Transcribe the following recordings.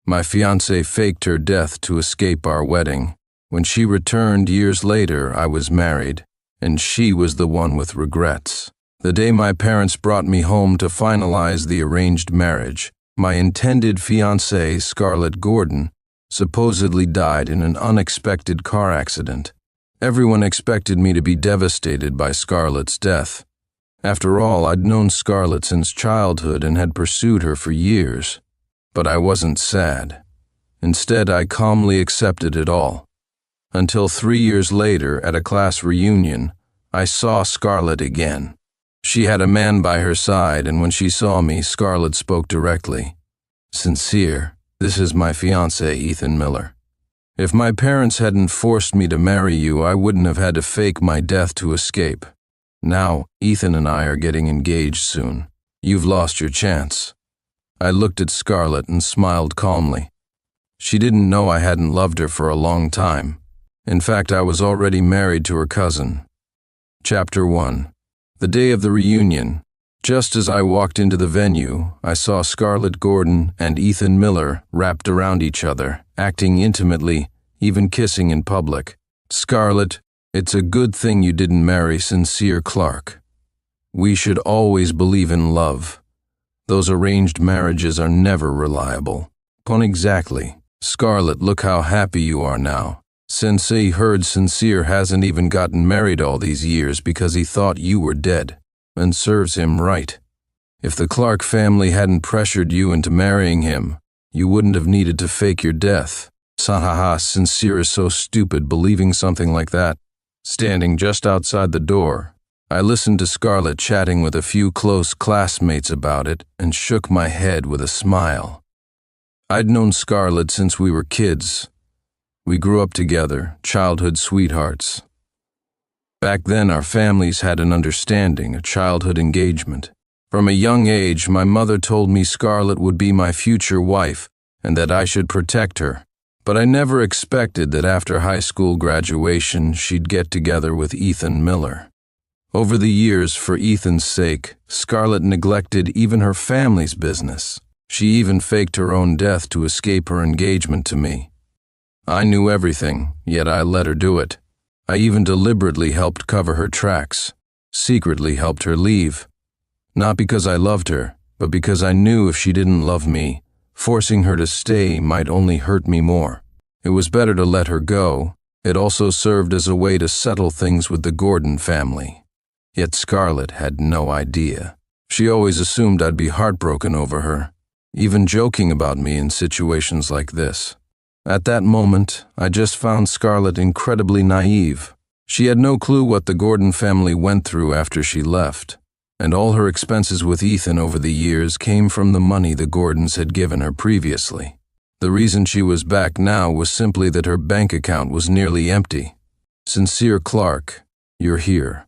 My fiancée faked her death to escape our wedding. When she returned years later, I was married, and she was the one with regrets. The day my parents brought me home to finalize the arranged marriage, my intended fiancée, Scarlett Gordon, supposedly died in an unexpected car accident. Everyone expected me to be devastated by Scarlett's death. After all, I'd known Scarlett since childhood and had pursued her for years. But I wasn't sad. Instead, I calmly accepted it all. Until 3 years later, at a class reunion, I saw Scarlett again. She had a man by her side, and when she saw me, Scarlett spoke directly. "Sincere, this is my fiancé, Ethan Miller. If my parents hadn't forced me to marry you, I wouldn't have had to fake my death to escape. Now, Ethan and I are getting engaged soon. You've lost your chance." I looked at Scarlett and smiled calmly. She didn't know I hadn't loved her for a long time. In fact, I was already married to her cousin. Chapter 1. The day of the reunion. Just as I walked into the venue, I saw Scarlett Gordon and Ethan Miller wrapped around each other, acting intimately, even kissing in public. "Scarlett, it's a good thing you didn't marry Sincere Clark. We should always believe in love. Those arranged marriages are never reliable." Exactly. "Scarlett, look how happy you are now. Sensei heard Sincere hasn't even gotten married all these years because he thought you were dead. And serves him right. If the Clark family hadn't pressured you into marrying him, you wouldn't have needed to fake your death. Sahaha, Sincere is so stupid believing something like that." Standing just outside the door, I listened to Scarlett chatting with a few close classmates about it and shook my head with a smile. I'd known Scarlett since we were kids. We grew up together, childhood sweethearts. Back then, our families had an understanding, a childhood engagement. From a young age, my mother told me Scarlett would be my future wife and that I should protect her. But I never expected that after high school graduation, she'd get together with Ethan Miller. Over the years, for Ethan's sake, Scarlett neglected even her family's business. She even faked her own death to escape her engagement to me. I knew everything, yet I let her do it. I even deliberately helped cover her tracks, secretly helped her leave. Not because I loved her, but because I knew if she didn't love me, forcing her to stay might only hurt me more. It was better to let her go. It also served as a way to settle things with the Gordon family. Yet Scarlett had no idea. She always assumed I'd be heartbroken over her, even joking about me in situations like this. At that moment, I just found Scarlett incredibly naive. She had no clue what the Gordon family went through after she left, and all her expenses with Ethan over the years came from the money the Gordons had given her previously. The reason she was back now was simply that her bank account was nearly empty. "Sincere Clark, you're here."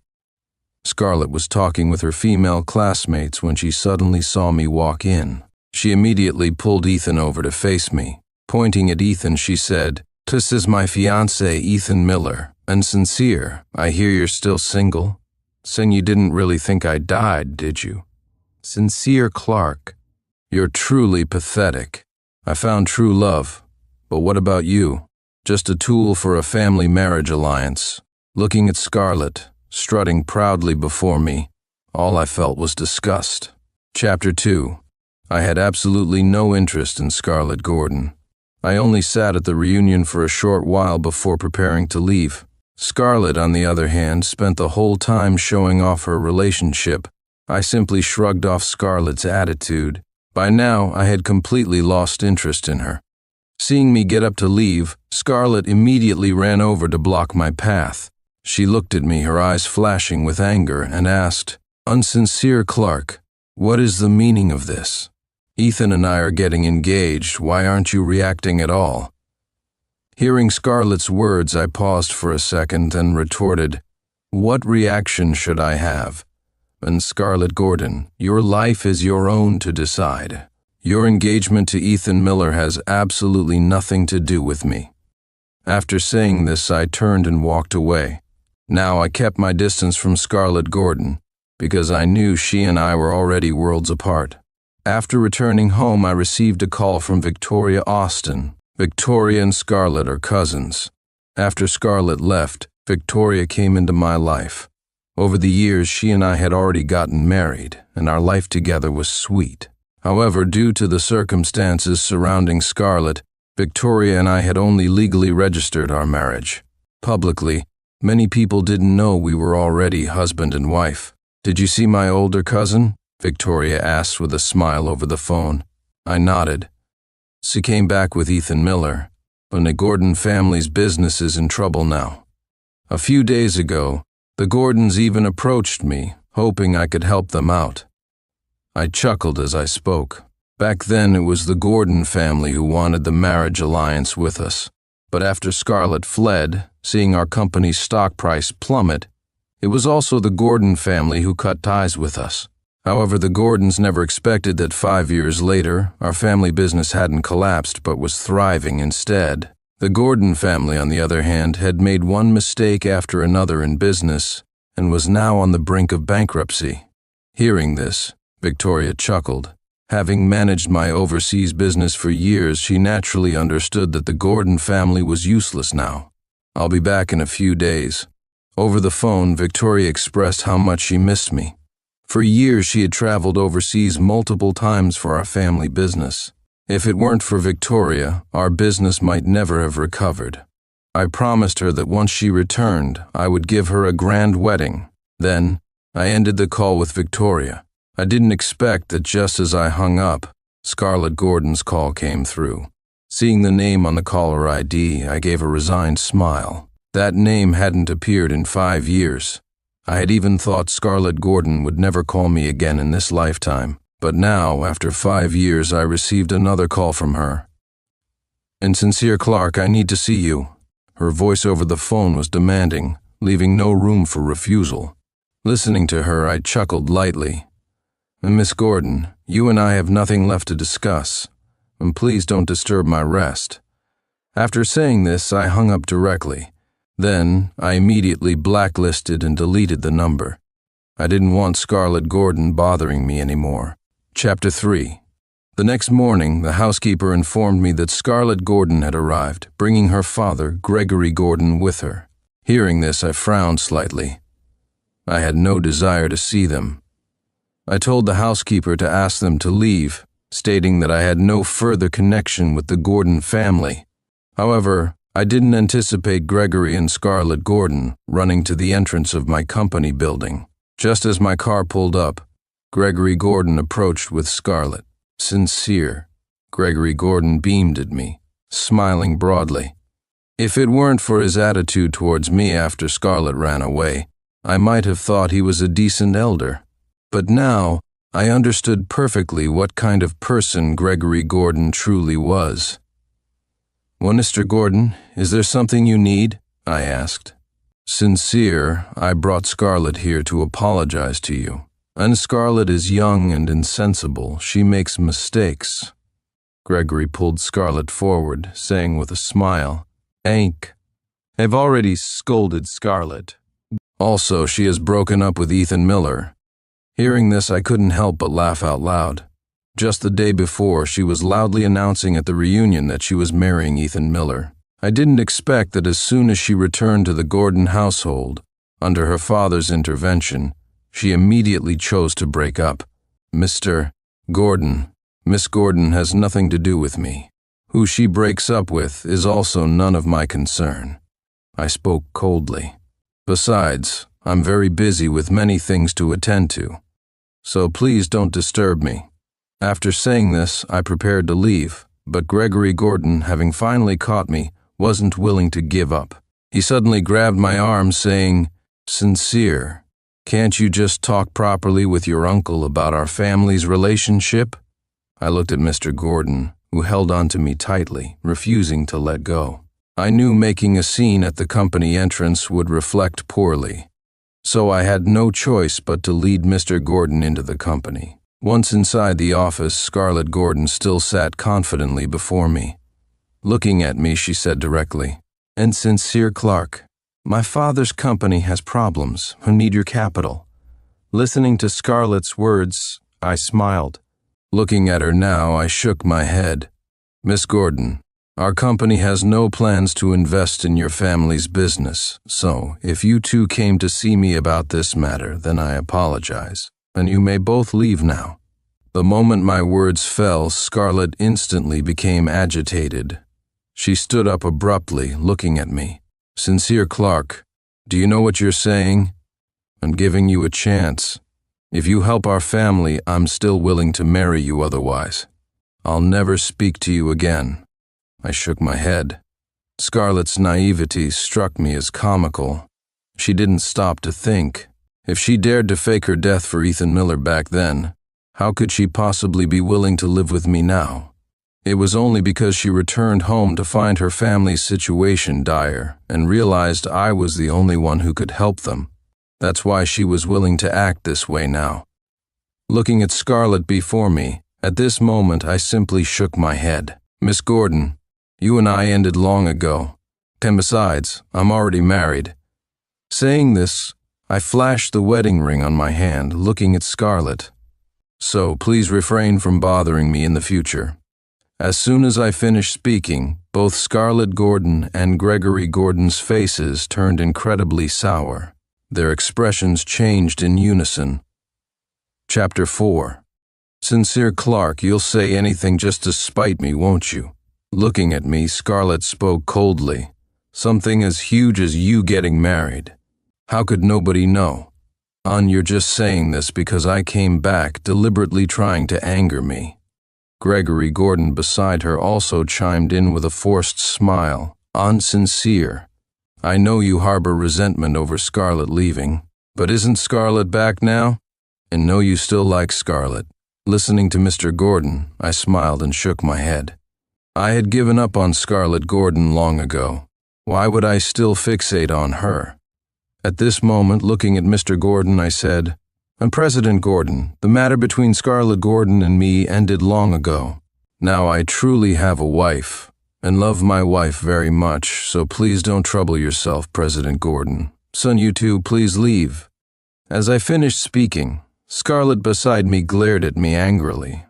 Scarlett was talking with her female classmates when she suddenly saw me walk in. She immediately pulled Ethan over to face me. Pointing at Ethan, she said, "This is my fiancé, Ethan Miller, and Sincere, I hear you're still single. Saying you didn't really think I died, did you? Sincere Clark, you're truly pathetic. I found true love, but what about you? Just a tool for a family marriage alliance." Looking at Scarlett, strutting proudly before me, all I felt was disgust. Chapter 2. I had absolutely no interest in Scarlett Gordon. I only sat at the reunion for a short while before preparing to leave. Scarlett, on the other hand, spent the whole time showing off her relationship. I simply shrugged off Scarlett's attitude. By now, I had completely lost interest in her. Seeing me get up to leave, Scarlett immediately ran over to block my path. She looked at me, her eyes flashing with anger, and asked, "Unsincere Clark, what is the meaning of this? Ethan and I are getting engaged. Why aren't you reacting at all?" Hearing Scarlett's words, I paused for a second and retorted, "What reaction should I have? And Scarlett Gordon, your life is your own to decide. Your engagement to Ethan Miller has absolutely nothing to do with me." After saying this, I turned and walked away. Now I kept my distance from Scarlett Gordon, because I knew she and I were already worlds apart. After returning home, I received a call from Victoria Austin. Victoria and Scarlett are cousins. After Scarlett left, Victoria came into my life. Over the years, she and I had already gotten married, and our life together was sweet. However, due to the circumstances surrounding Scarlett, Victoria and I had only legally registered our marriage. Publicly, many people didn't know we were already husband and wife. "Did you see my older cousin?" Victoria asked with a smile over the phone. I nodded. She came back with Ethan Miller, but the Gordon family's business is in trouble now. A few days ago, the Gordons even approached me, hoping I could help them out. I chuckled as I spoke. Back then, it was the Gordon family who wanted the marriage alliance with us. But after Scarlett fled, seeing our company's stock price plummet, it was also the Gordon family who cut ties with us. However, the Gordons never expected that 5 years later, our family business hadn't collapsed but was thriving instead. The Gordon family, on the other hand, had made one mistake after another in business and was now on the brink of bankruptcy. Hearing this, Victoria chuckled. Having managed my overseas business for years, she naturally understood that the Gordon family was useless now. "I'll be back in a few days." Over the phone, Victoria expressed how much she missed me. For years, she had traveled overseas multiple times for our family business. If it weren't for Victoria, our business might never have recovered. I promised her that once she returned, I would give her a grand wedding. Then, I ended the call with Victoria. I didn't expect that just as I hung up, Scarlett Gordon's call came through. Seeing the name on the caller ID, I gave a resigned smile. That name hadn't appeared in 5 years. I had even thought Scarlett Gordon would never call me again in this lifetime. But now, after 5 years, I received another call from her. "Sincere Clark, I need to see you." Her voice over the phone was demanding, leaving no room for refusal. Listening to her, I chuckled lightly. "Miss Gordon, you and I have nothing left to discuss, and please don't disturb my rest." After saying this, I hung up directly. Then, I immediately blacklisted and deleted the number. I didn't want Scarlett Gordon bothering me anymore. Chapter 3. The next morning, the housekeeper informed me that Scarlett Gordon had arrived, bringing her father, Gregory Gordon, with her. Hearing this, I frowned slightly. I had no desire to see them. I told the housekeeper to ask them to leave, stating that I had no further connection with the Gordon family. However, I didn't anticipate Gregory and Scarlett Gordon running to the entrance of my company building. Just as my car pulled up, Gregory Gordon approached with Scarlett. "Sincere." Gregory Gordon beamed at me, smiling broadly. If it weren't for his attitude towards me after Scarlett ran away, I might have thought he was a decent elder. But now, I understood perfectly what kind of person Gregory Gordon truly was. "Well, Mr. Gordon, is there something you need?" I asked. "Sincere, I brought Scarlett here to apologize to you. And Scarlett is young and insensible. She makes mistakes." Gregory pulled Scarlett forward, saying with a smile, I've already scolded Scarlett. Also, she has broken up with Ethan Miller." Hearing this, I couldn't help but laugh out loud. Just the day before, she was loudly announcing at the reunion that she was marrying Ethan Miller. I didn't expect that as soon as she returned to the Gordon household, under her father's intervention, she immediately chose to break up. "Mr. Gordon, Miss Gordon has nothing to do with me. Who she breaks up with is also none of my concern." I spoke coldly. "Besides, I'm very busy with many things to attend to, so please don't disturb me." After saying this, I prepared to leave, but Gregory Gordon, having finally caught me, wasn't willing to give up. He suddenly grabbed my arm, saying, "Sincere, can't you just talk properly with your uncle about our family's relationship?" I looked at Mr. Gordon, who held on to me tightly, refusing to let go. I knew making a scene at the company entrance would reflect poorly, so I had no choice but to lead Mr. Gordon into the company. Once inside the office, Scarlett Gordon still sat confidently before me. Looking at me, she said directly, "Sincere Clark, my father's company has problems who need your capital." Listening to Scarlett's words, I smiled. Looking at her now, I shook my head. Miss Gordon, our company has no plans to invest in your family's business, so if you two came to see me about this matter, then I apologize, and you may both leave now. The moment my words fell, Scarlett instantly became agitated. She stood up abruptly, looking at me. Sincere Clark, do you know what you're saying? I'm giving you a chance. If you help our family, I'm still willing to marry you otherwise. I'll never speak to you again. I shook my head. Scarlett's naivety struck me as comical. She didn't stop to think. If she dared to fake her death for Ethan Miller back then, how could she possibly be willing to live with me now? It was only because she returned home to find her family's situation dire and realized I was the only one who could help them. That's why she was willing to act this way now. Looking at Scarlett before me, at this moment I simply shook my head. Miss Gordon, you and I ended long ago. And besides, I'm already married. Saying this, I flashed the wedding ring on my hand, looking at Scarlett. So please refrain from bothering me in the future. As soon as I finished speaking, both Scarlett Gordon and Gregory Gordon's faces turned incredibly sour. Their expressions changed in unison. Chapter 4. Sincere Clark, you'll say anything just to spite me, won't you? Looking at me, Scarlett spoke coldly. Something as huge as you getting married. How could nobody know? You're just saying this because I came back, deliberately trying to anger me. Gregory Gordon beside her also chimed in with a forced smile. Sincere. I know you harbor resentment over Scarlett leaving, but isn't Scarlett back now? And know you still like Scarlett. Listening to Mr. Gordon, I smiled and shook my head. I had given up on Scarlett Gordon long ago. Why would I still fixate on her? At this moment, looking at Mr. Gordon, I said, President Gordon, the matter between Scarlett Gordon and me ended long ago. Now I truly have a wife, and love my wife very much, so please don't trouble yourself, President Gordon. Son, you two, please leave. As I finished speaking, Scarlett beside me glared at me angrily.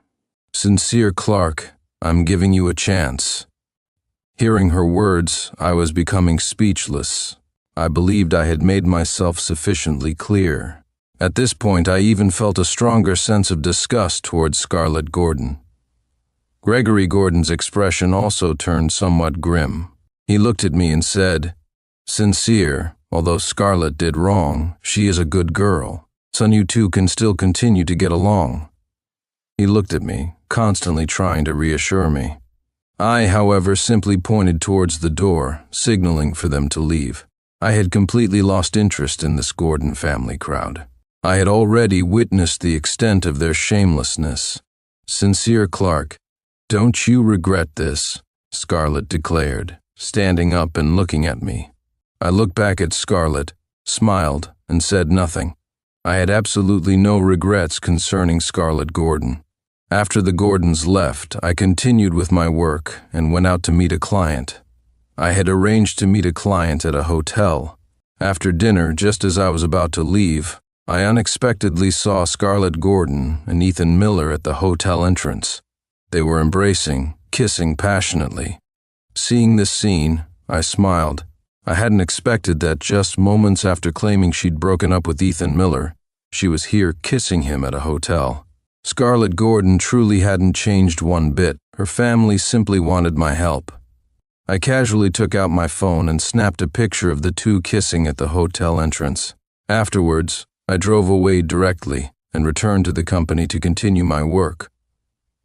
Sincere Clark, I'm giving you a chance. Hearing her words, I was becoming speechless. I believed I had made myself sufficiently clear. At this point, I even felt a stronger sense of disgust towards Scarlett Gordon. Gregory Gordon's expression also turned somewhat grim. He looked at me and said, Sincere, although Scarlett did wrong, she is a good girl. Son, you two can still continue to get along. He looked at me, constantly trying to reassure me. I, however, simply pointed towards the door, signaling for them to leave. I had completely lost interest in this Gordon family crowd. I had already witnessed the extent of their shamelessness. Sincere Clark, don't you regret this? Scarlett declared, standing up and looking at me. I looked back at Scarlett, smiled, and said nothing. I had absolutely no regrets concerning Scarlett Gordon. After the Gordons left, I continued with my work and went out to meet a client. I had arranged to meet a client at a hotel. After dinner, just as I was about to leave, I unexpectedly saw Scarlett Gordon and Ethan Miller at the hotel entrance. They were embracing, kissing passionately. Seeing this scene, I smiled. I hadn't expected that just moments after claiming she'd broken up with Ethan Miller, she was here kissing him at a hotel. Scarlett Gordon truly hadn't changed one bit. Her family simply wanted my help. I casually took out my phone and snapped a picture of the two kissing at the hotel entrance. Afterwards, I drove away directly and returned to the company to continue my work.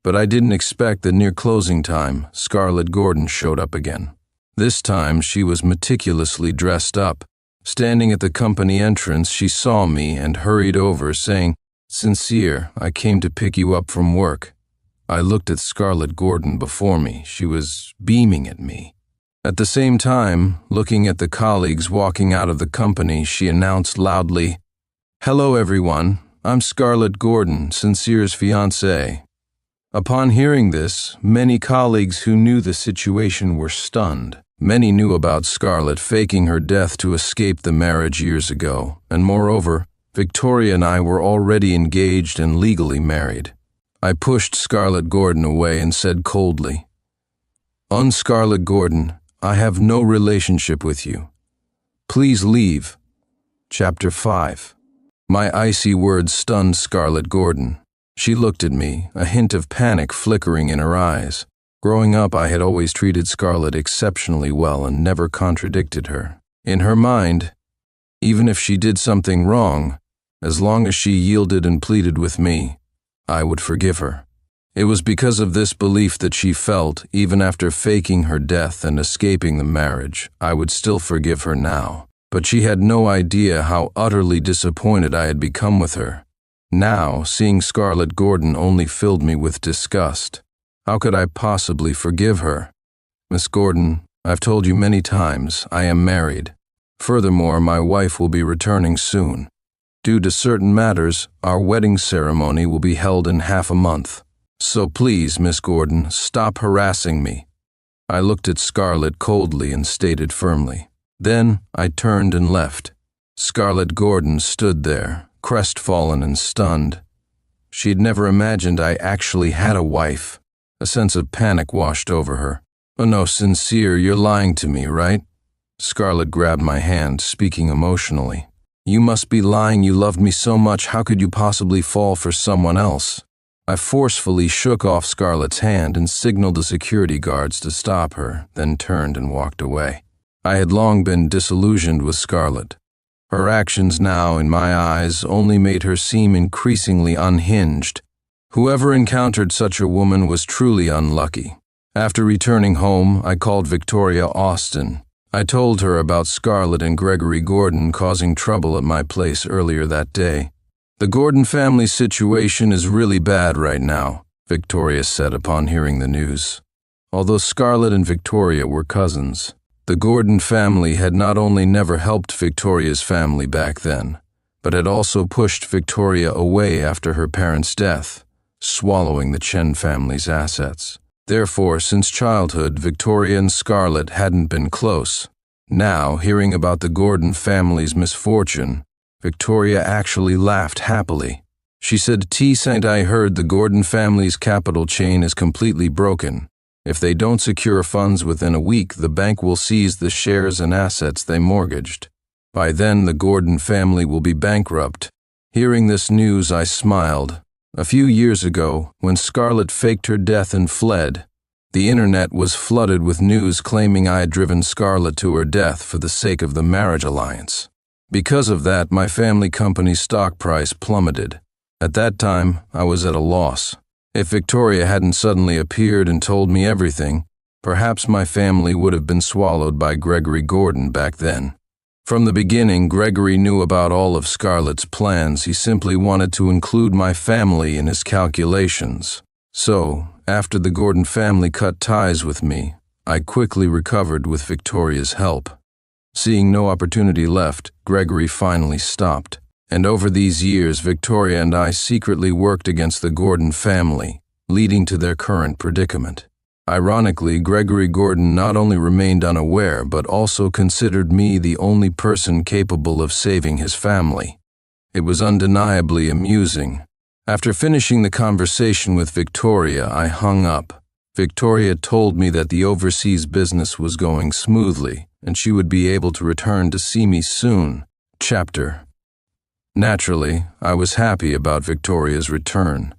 But I didn't expect that near closing time, Scarlett Gordon showed up again. This time, she was meticulously dressed up. Standing at the company entrance, she saw me and hurried over, saying, Sincere, I came to pick you up from work. I looked at Scarlett Gordon before me. She was beaming at me. At the same time, looking at the colleagues walking out of the company, she announced loudly, Hello everyone, I'm Scarlett Gordon, Sincere's fiancée. Upon hearing this, many colleagues who knew the situation were stunned. Many knew about Scarlett faking her death to escape the marriage years ago, and moreover, Victoria and I were already engaged and legally married. I pushed Scarlett Gordon away and said coldly, Scarlett Gordon, I have no relationship with you. Please leave. Chapter 5. My icy words stunned Scarlett Gordon. She looked at me, a hint of panic flickering in her eyes. Growing up, I had always treated Scarlett exceptionally well and never contradicted her. In her mind, even if she did something wrong, as long as she yielded and pleaded with me, I would forgive her. It was because of this belief that she felt, even after faking her death and escaping the marriage, I would still forgive her now. But she had no idea how utterly disappointed I had become with her. Now, seeing Scarlett Gordon only filled me with disgust. How could I possibly forgive her? Miss Gordon, I've told you many times, I am married. Furthermore, my wife will be returning soon. Due to certain matters, our wedding ceremony will be held in half a month. So please, Miss Gordon, stop harassing me. I looked at Scarlett coldly and stated firmly. Then I turned and left. Scarlett Gordon stood there, crestfallen and stunned. She had never imagined I actually had a wife. A sense of panic washed over her. Oh no, Sincere, you're lying to me, right? Scarlett grabbed my hand, speaking emotionally. You must be lying. You loved me so much. How could you possibly fall for someone else? I forcefully shook off Scarlett's hand and signaled the security guards to stop her, then turned and walked away. I had long been disillusioned with Scarlett. Her actions now, in my eyes, only made her seem increasingly unhinged. Whoever encountered such a woman was truly unlucky. After returning home, I called Victoria Austin. I told her about Scarlett and Gregory Gordon causing trouble at my place earlier that day. The Gordon family situation is really bad right now, Victoria said upon hearing the news. Although Scarlett and Victoria were cousins, the Gordon family had not only never helped Victoria's family back then, but had also pushed Victoria away after her parents' death, swallowing the Chen family's assets. Therefore, since childhood, Victoria and Scarlett hadn't been close. Now, hearing about the Gordon family's misfortune, Victoria actually laughed happily. She said, "T-Saint, I heard the Gordon family's capital chain is completely broken. If they don't secure funds within a week, the bank will seize the shares and assets they mortgaged. By then, the Gordon family will be bankrupt." Hearing this news, I smiled. A few years ago, when Scarlett faked her death and fled, the internet was flooded with news claiming I had driven Scarlett to her death for the sake of the marriage alliance. Because of that, my family company's stock price plummeted. At that time, I was at a loss. If Victoria hadn't suddenly appeared and told me everything, perhaps my family would have been swallowed by Gregory Gordon back then. From the beginning, Gregory knew about all of Scarlett's plans. He simply wanted to include my family in his calculations. So, after the Gordon family cut ties with me, I quickly recovered with Victoria's help. Seeing no opportunity left, Gregory finally stopped. And over these years, Victoria and I secretly worked against the Gordon family, leading to their current predicament. Ironically, Gregory Gordon not only remained unaware, but also considered me the only person capable of saving his family. It was undeniably amusing. After finishing the conversation with Victoria, I hung up. Victoria told me that the overseas business was going smoothly, and she would be able to return to see me soon. Chapter. Naturally, I was happy about Victoria's return.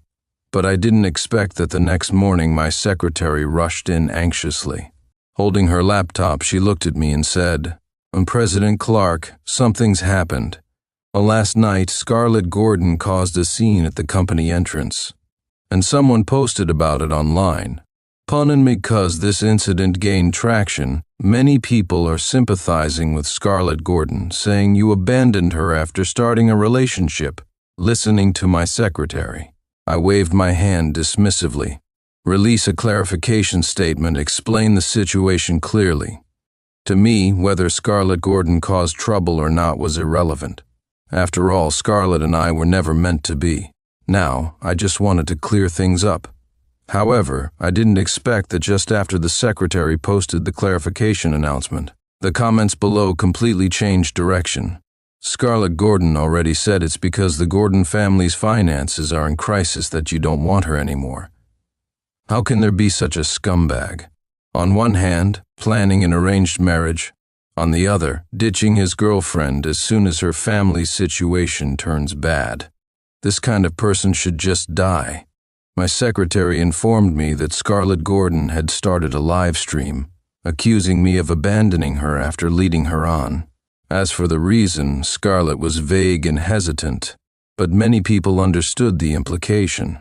But I didn't expect that the next morning my secretary rushed in anxiously. Holding her laptop, she looked at me and said, "President Clark, something's happened. Last night, Scarlett Gordon caused a scene at the company entrance, and someone posted about it online. And because this incident gained traction, many people are sympathizing with Scarlett Gordon, saying you abandoned her after starting a relationship." Listening to my secretary, I waved my hand dismissively. "Release a clarification statement, explain the situation clearly." To me, whether Scarlett Gordon caused trouble or not was irrelevant. After all, Scarlett and I were never meant to be. Now, I just wanted to clear things up. However, I didn't expect that just after the secretary posted the clarification announcement, the comments below completely changed direction. Scarlett Gordon already said it's because the Gordon family's finances are in crisis that you don't want her anymore. How can there be such a scumbag? On one hand, planning an arranged marriage. On the other, ditching his girlfriend as soon as her family's situation turns bad. This kind of person should just die. My secretary informed me that Scarlett Gordon had started a live stream, accusing me of abandoning her after leading her on. As for the reason, Scarlett was vague and hesitant, but many people understood the implication.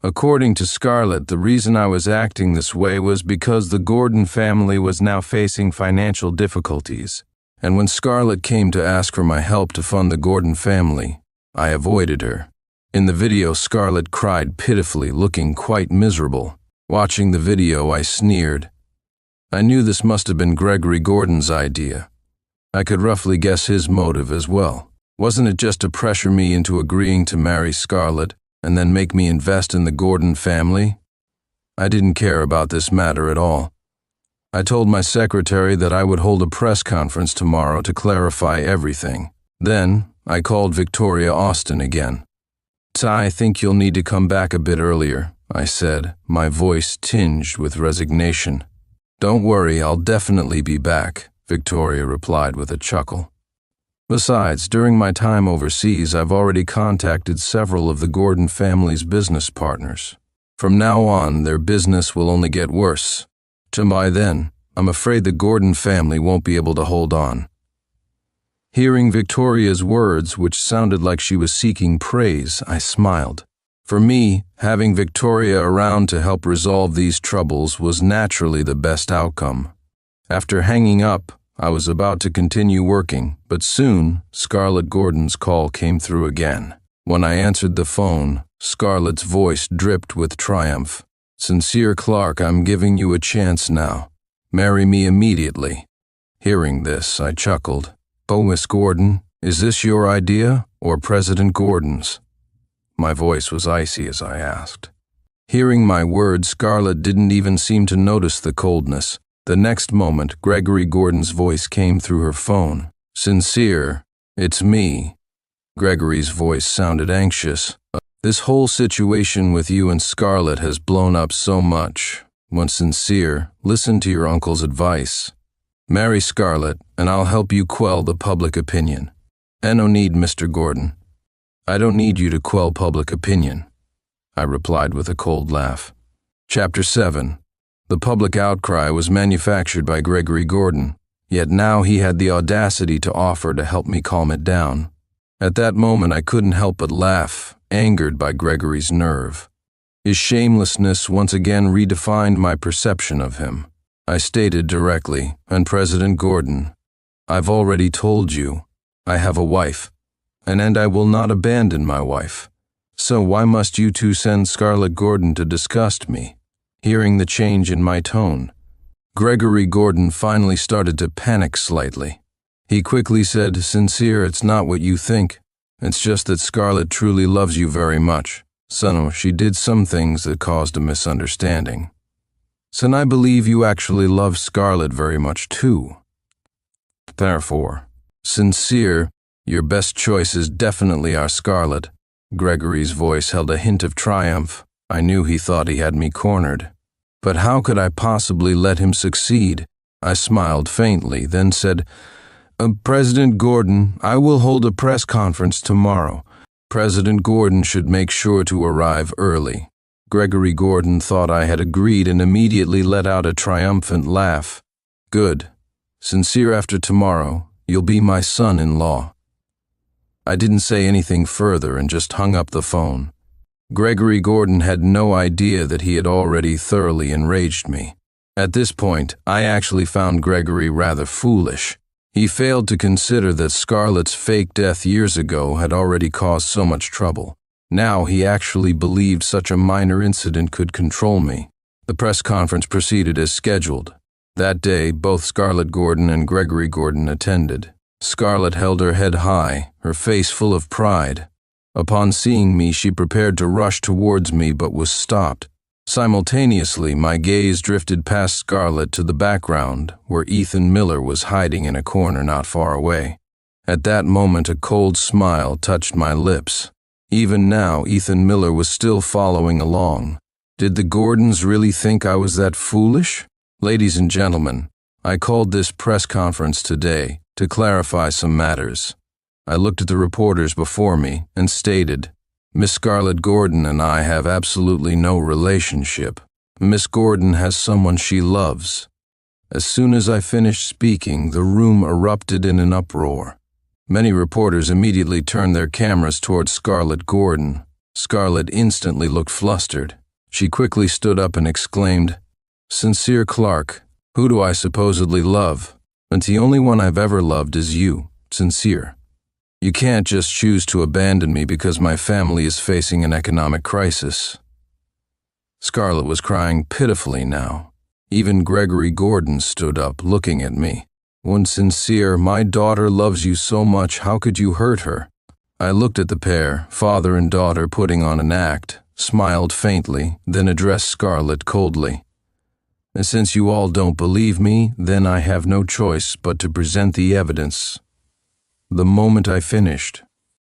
According to Scarlett, the reason I was acting this way was because the Gordon family was now facing financial difficulties, and when Scarlett came to ask for my help to fund the Gordon family, I avoided her. In the video, Scarlett cried pitifully, looking quite miserable. Watching the video, I sneered. I knew this must have been Gregory Gordon's idea. I could roughly guess his motive as well. Wasn't it just to pressure me into agreeing to marry Scarlett and then make me invest in the Gordon family? I didn't care about this matter at all. I told my secretary that I would hold a press conference tomorrow to clarify everything. Then, I called Victoria Austin again. I think you'll need to come back a bit earlier, I said, my voice tinged with resignation. Don't worry, I'll definitely be back, Victoria replied with a chuckle. Besides, during my time overseas, I've already contacted several of the Gordon family's business partners. From now on, their business will only get worse. By then, I'm afraid the Gordon family won't be able to hold on. Hearing Victoria's words, which sounded like she was seeking praise, I smiled. For me, having Victoria around to help resolve these troubles was naturally the best outcome. After hanging up, I was about to continue working, but soon, Scarlett Gordon's call came through again. When I answered the phone, Scarlett's voice dripped with triumph. "Sincere Clark, I'm giving you a chance now. Marry me immediately." Hearing this, I chuckled. "Oh, Miss Gordon, is this your idea or President Gordon's?" My voice was icy as I asked. Hearing my words, Scarlett didn't even seem to notice the coldness. The next moment, Gregory Gordon's voice came through her phone. "Sincere, it's me." Gregory's voice sounded anxious. "This whole situation with you and Scarlett has blown up so much. When Sincere, listen to your uncle's advice. Marry Scarlett, and I'll help you quell the public opinion." "No need, Mr. Gordon. I don't need you to quell public opinion," I replied with a cold laugh. Chapter 7. The public outcry was manufactured by Gregory Gordon, yet now he had the audacity to offer to help me calm it down. At that moment I couldn't help but laugh, angered by Gregory's nerve. His shamelessness once again redefined my perception of him. I stated directly, "And President Gordon, I've already told you, I have a wife, and I will not abandon my wife. So why must you two send Scarlett Gordon to disgust me?" Hearing the change in my tone, Gregory Gordon finally started to panic slightly. He quickly said, "Sincere, it's not what you think. It's just that Scarlett truly loves you very much. So she did some things that caused a misunderstanding. And I believe you actually love Scarlett very much too. Therefore, Sincere, your best choices definitely are Scarlett." Gregory's voice held a hint of triumph. I knew he thought he had me cornered. But how could I possibly let him succeed? I smiled faintly, then said, "President Gordon, I will hold a press conference tomorrow. President Gordon should make sure to arrive early." Gregory Gordon thought I had agreed and immediately let out a triumphant laugh. "Good. Sincere, after tomorrow, you'll be my son-in-law." I didn't say anything further and just hung up the phone. Gregory Gordon had no idea that he had already thoroughly enraged me. At this point, I actually found Gregory rather foolish. He failed to consider that Scarlett's fake death years ago had already caused so much trouble. Now he actually believed such a minor incident could control me. The press conference proceeded as scheduled. That day, both Scarlett Gordon and Gregory Gordon attended. Scarlett held her head high, her face full of pride. Upon seeing me, she prepared to rush towards me but was stopped. Simultaneously, my gaze drifted past Scarlett to the background, where Ethan Miller was hiding in a corner not far away. At that moment, a cold smile touched my lips. Even now, Ethan Miller was still following along. Did the Gordons really think I was that foolish? Ladies and gentlemen, I called this press conference today to clarify some matters. I looked at the reporters before me and stated, Miss Scarlett Gordon and I have absolutely no relationship. Miss Gordon has someone she loves. As soon as I finished speaking, the room erupted in an uproar. Many reporters immediately turned their cameras towards Scarlett Gordon. Scarlett instantly looked flustered. She quickly stood up and exclaimed, "Sincere Clark, who do I supposedly love? And the only one I've ever loved is you, Sincere. You can't just choose to abandon me because my family is facing an economic crisis." Scarlett was crying pitifully now. Even Gregory Gordon stood up, looking at me. "When Sincere, my daughter loves you so much, how could you hurt her?" I looked at the pair, father and daughter putting on an act, smiled faintly, then addressed Scarlett coldly. "Since you all don't believe me, then I have no choice but to present the evidence." The moment I finished,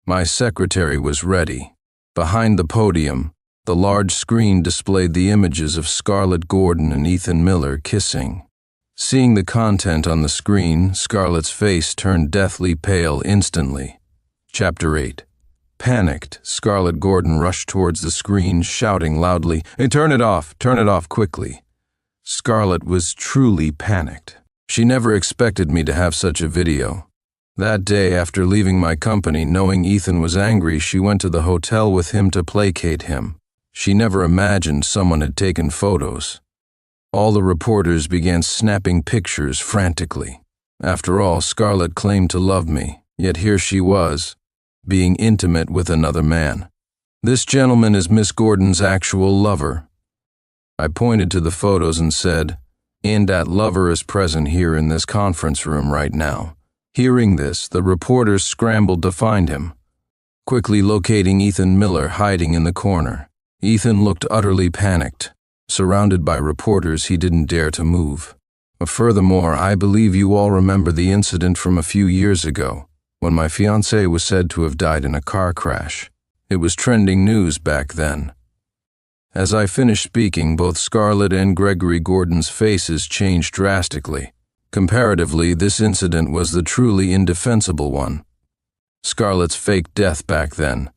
my secretary was ready. Behind the podium, the large screen displayed the images of Scarlett Gordon and Ethan Miller kissing. Seeing the content on the screen, Scarlett's face turned deathly pale instantly. Chapter 8. Panicked, Scarlett Gordon rushed towards the screen, shouting loudly, "Hey, turn it off quickly." Scarlett was truly panicked. She never expected me to have such a video. That day, after leaving my company, knowing Ethan was angry, she went to the hotel with him to placate him. She never imagined someone had taken photos. All the reporters began snapping pictures frantically. After all, Scarlett claimed to love me, yet here she was, being intimate with another man. "This gentleman is Miss Gordon's actual lover." I pointed to the photos and said, "And that lover is present here in this conference room right now." Hearing this, the reporters scrambled to find him, quickly locating Ethan Miller hiding in the corner. Ethan looked utterly panicked. Surrounded by reporters, he didn't dare to move. Furthermore, I believe you all remember the incident from a few years ago, when my fiancée was said to have died in a car crash. It was trending news back then. As I finished speaking, both Scarlett and Gregory Gordon's faces changed drastically. Comparatively, this incident was the truly indefensible one. Scarlett's fake death back then,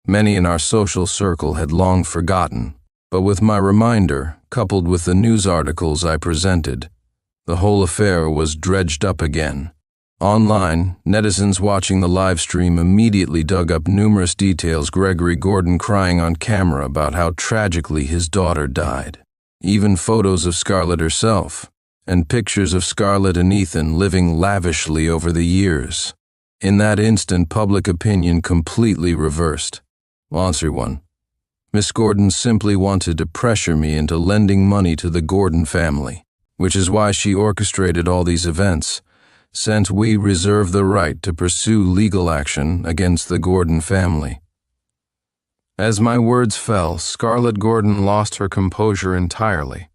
many in our social circle had long forgotten. But with my reminder, coupled with the news articles I presented, the whole affair was dredged up again. Online, netizens watching the live stream immediately dug up numerous details, Gregory Gordon crying on camera about how tragically his daughter died. Even photos of Scarlett herself, and pictures of Scarlett and Ethan living lavishly over the years. In that instant, public opinion completely reversed. Answer 1. Miss Gordon simply wanted to pressure me into lending money to the Gordon family, which is why she orchestrated all these events, since we reserve the right to pursue legal action against the Gordon family. As my words fell, Scarlett Gordon lost her composure entirely.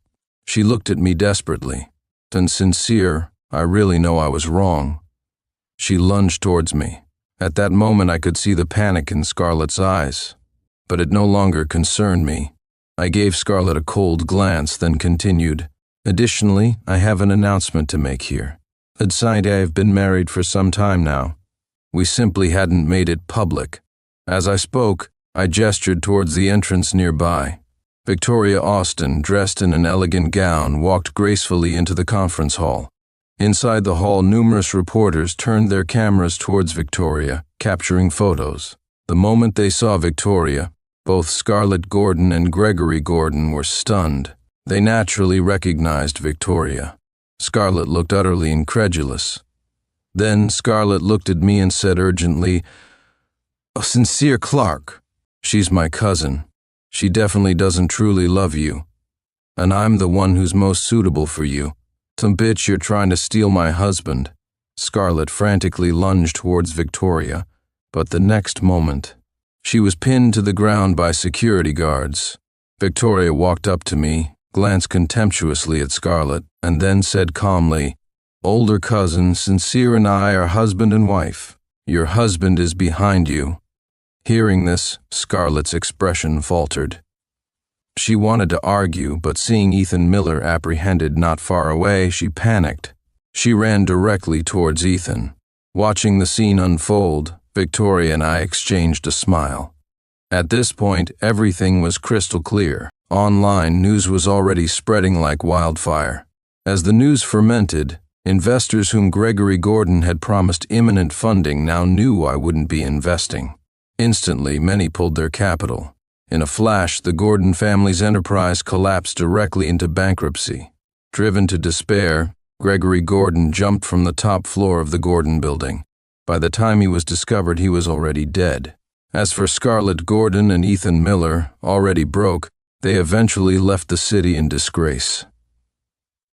She looked at me desperately. "And Sincere, I really know I was wrong." She lunged towards me. At that moment, I could see the panic in Scarlett's eyes. But it no longer concerned me. I gave Scarlett a cold glance, then continued, "Additionally, I have an announcement to make here. I have been married for some time now. We simply hadn't made it public." As I spoke, I gestured towards the entrance nearby. Victoria Austin, dressed in an elegant gown, walked gracefully into the conference hall. Inside the hall, numerous reporters turned their cameras towards Victoria, capturing photos. The moment they saw Victoria, both Scarlett Gordon and Gregory Gordon were stunned. They naturally recognized Victoria. Scarlett looked utterly incredulous. Then Scarlett looked at me and said urgently, "Oh, Sincere Clark, she's my cousin. She definitely doesn't truly love you. And I'm the one who's most suitable for you. Some bitch, you're trying to steal my husband." Scarlett frantically lunged towards Victoria, but the next moment, she was pinned to the ground by security guards. Victoria walked up to me, glanced contemptuously at Scarlett, and then said calmly, Older cousin, Sincere and I are husband and wife. Your husband is behind you." Hearing this, Scarlett's expression faltered. She wanted to argue, but seeing Ethan Miller apprehended not far away, she panicked. She ran directly towards Ethan. Watching the scene unfold, Victoria and I exchanged a smile. At this point, everything was crystal clear. Online, news was already spreading like wildfire. As the news fermented, investors whom Gregory Gordon had promised imminent funding now knew I wouldn't be investing. Instantly, many pulled their capital. In a flash, the Gordon family's enterprise collapsed directly into bankruptcy. Driven to despair, Gregory Gordon jumped from the top floor of the Gordon building. By the time he was discovered, he was already dead. As for Scarlett Gordon and Ethan Miller, already broke, they eventually left the city in disgrace.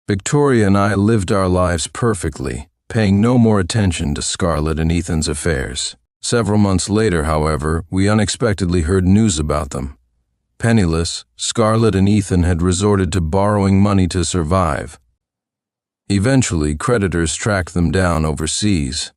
Victoria and I lived our lives perfectly, paying no more attention to Scarlett and Ethan's affairs. Several months later, however, we unexpectedly heard news about them. Penniless, Scarlett and Ethan had resorted to borrowing money to survive. Eventually, creditors tracked them down overseas.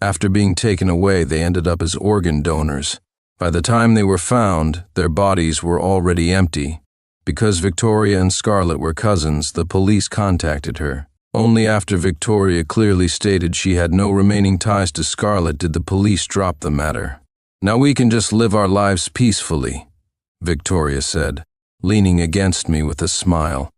After being taken away, they ended up as organ donors. By the time they were found, their bodies were already empty. Because Victoria and Scarlett were cousins, the police contacted her. Only after Victoria clearly stated she had no remaining ties to Scarlett did the police drop the matter. "Now we can just live our lives peacefully," Victoria said, leaning against me with a smile.